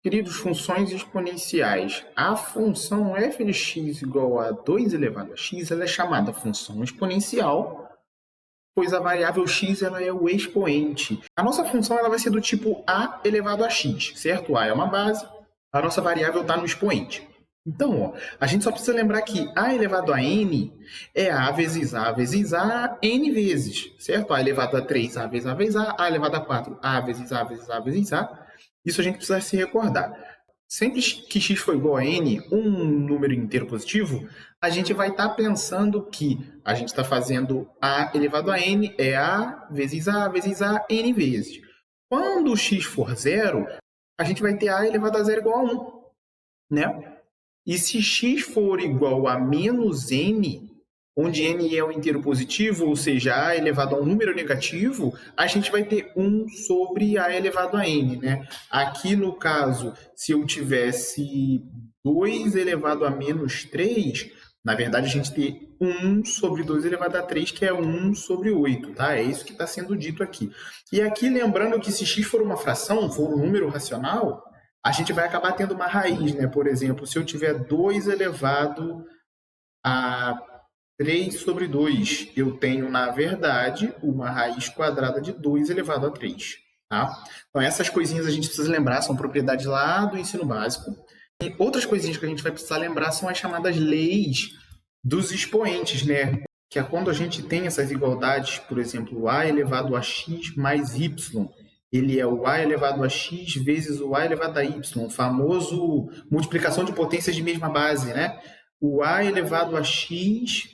Queridos, funções exponenciais. A função f de x igual a 2 elevado a x, ela é chamada função exponencial, pois a variável x ela é o expoente. A nossa função ela vai ser do tipo a elevado a x, certo? A é uma base, a nossa variável está no expoente. Então, ó, a gente só precisa lembrar que a elevado a n é a vezes a vezes a n vezes, certo? A elevado a 3, a vezes a elevado a 4, a vezes a vezes a vezes a. Isso a gente precisa se recordar. Sempre que x for igual a n, um número inteiro positivo, a gente vai estar pensando que a gente está fazendo a elevado a n é a vezes a n vezes. Quando x for zero, a gente vai ter a elevado a zero igual a 1, né? E se x for igual a menos n, onde n é um inteiro positivo, ou seja, a elevado a um número negativo, a gente vai ter 1 sobre a elevado a n, né? Aqui, no caso, se eu tivesse 2 elevado a menos 3, na verdade, a gente tem 1 sobre 2 elevado a 3, que é 1 sobre 8, tá? É isso que está sendo dito aqui. E aqui, lembrando que se x for uma fração, for um número racional, a gente vai acabar tendo uma raiz, né? Por exemplo, se eu tiver 2 elevado a 3 sobre 2, eu tenho, na verdade, uma raiz quadrada de 2 elevado a 3. Tá? Então, essas coisinhas a gente precisa lembrar, são propriedades lá do ensino básico. E outras coisinhas que a gente vai precisar lembrar são as chamadas leis dos expoentes, né? Que é quando a gente tem essas igualdades, por exemplo, a elevado a x mais y, ele é o a elevado a x vezes o a elevado a y, o famoso multiplicação de potências de mesma base, né? O a elevado a x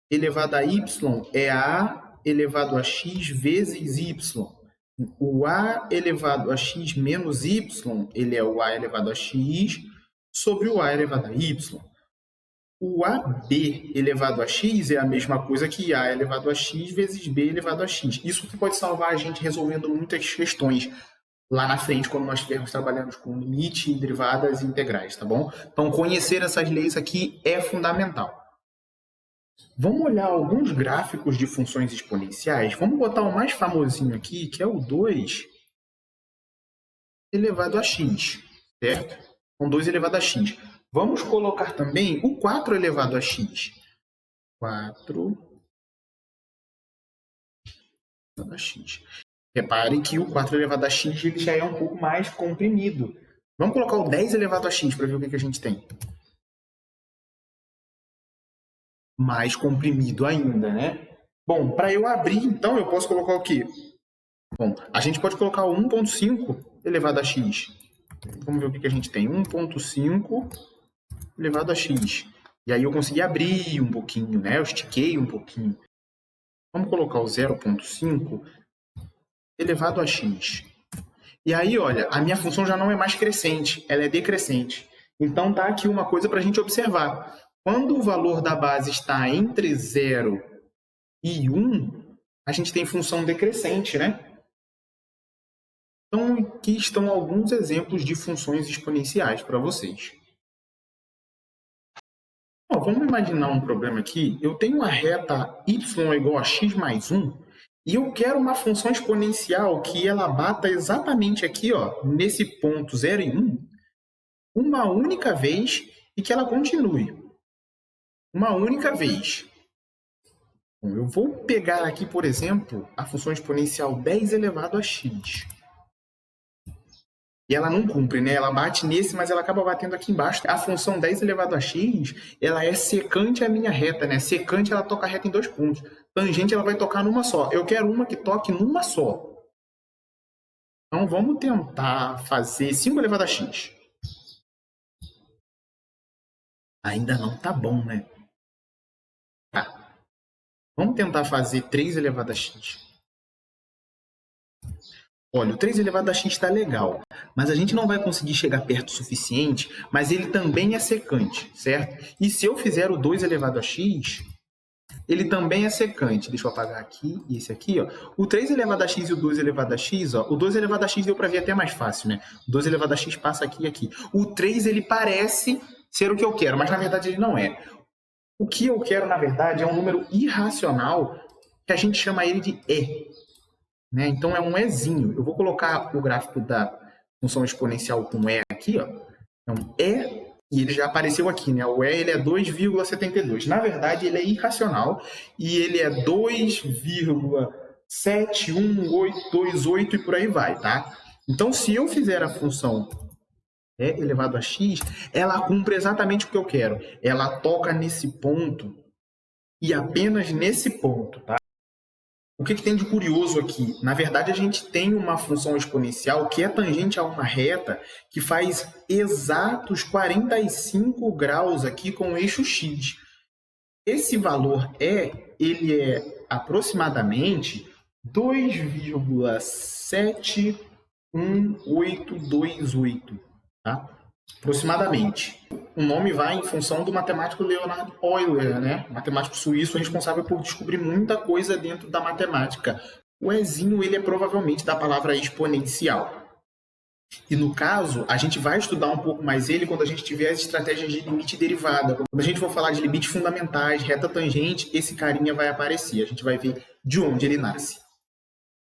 elevado a y é a elevado a x vezes y. O a elevado a x menos y, ele é o a elevado a x sobre o a elevado a y. O AB elevado a x é a mesma coisa que a elevado a x vezes b elevado a x. Isso que pode salvar a gente resolvendo muitas questões lá na frente, quando nós estivermos trabalhando com limite, derivadas e integrais, tá bom? Então, conhecer essas leis aqui é fundamental. Vamos olhar alguns gráficos de funções exponenciais. Vamos botar o mais famosinho aqui, que é o 2 elevado a x, certo? Então, 2 elevado a x. Vamos colocar também o 4 elevado a x. 4 elevado a x. Reparem que o 4 elevado a x ele já é um pouco mais comprimido. Vamos colocar o 10 elevado a x para ver o que a gente tem. Mais comprimido ainda, né? Bom, para eu abrir, então, eu posso colocar o quê? Bom, a gente pode colocar o 1.5 elevado a x. Vamos ver o que a gente tem. 1.5 elevado a x. E aí eu consegui abrir um pouquinho, né? Eu estiquei um pouquinho. Vamos colocar o 0.5 elevado a x. E aí, olha, a minha função já não é mais crescente, ela é decrescente. Então, tá aqui uma coisa para a gente observar. Quando o valor da base está entre 0 e 1, a gente tem função decrescente, né? Então, aqui estão alguns exemplos de funções exponenciais para vocês. Bom, vamos imaginar um problema aqui. Eu tenho uma reta y igual a x mais 1 e eu quero uma função exponencial que ela bata exatamente aqui, ó, nesse ponto 0 e 1, uma única vez e que ela continue. Uma única vez. Bom, eu vou pegar aqui, por exemplo, a função exponencial 10 elevado a x. E ela não cumpre, né? Ela bate nesse, mas ela acaba batendo aqui embaixo. A função 10 elevado a x, ela é secante à minha reta, né? Secante, ela toca a reta em 2 pontos. Tangente, ela vai tocar numa só. Eu quero uma que toque numa só. Então, vamos tentar fazer 5 elevado a x. Ainda não tá bom, né? Tá. Vamos tentar fazer 3 elevado a x. Olha, o 3 elevado a x está legal, mas a gente não vai conseguir chegar perto o suficiente, mas ele também é secante, certo? E se eu fizer o 2 elevado a x, ele também é secante. Deixa eu apagar aqui, e esse aqui, ó. O 3 elevado a x e o 2 elevado a x, ó. O 2 elevado a x deu para ver até mais fácil, né? O 2 elevado a x passa aqui e aqui. O 3, ele parece ser o que eu quero, mas na verdade ele não é. O que eu quero, na verdade, é um número irracional que a gente chama ele de E. Né? Então, é um Ezinho. Eu vou colocar o gráfico função exponencial com E aqui, ó. Então, E, e ele já apareceu aqui, né? O E ele é 2,72. Na verdade, ele é irracional e ele é 2,71828 e por aí vai, tá? Então, se eu fizer a função E elevado a x, ela cumpre exatamente o que eu quero. Ela toca nesse ponto e apenas nesse ponto, tá? O que tem de curioso aqui? Na verdade, a gente tem uma função exponencial que é tangente a uma reta que faz exatos 45 graus aqui com o eixo x. Esse valor ele é aproximadamente 2,71828, tá? Aproximadamente. O nome vai em função do matemático Leonhard Euler, né? Matemático suíço responsável por descobrir muita coisa dentro da matemática. O Ezinho, ele é provavelmente da palavra exponencial. E no caso, a gente vai estudar um pouco mais ele quando a gente tiver as estratégias de limite derivada. Quando a gente for falar de limites fundamentais, reta tangente, esse carinha vai aparecer. A gente vai ver de onde ele nasce.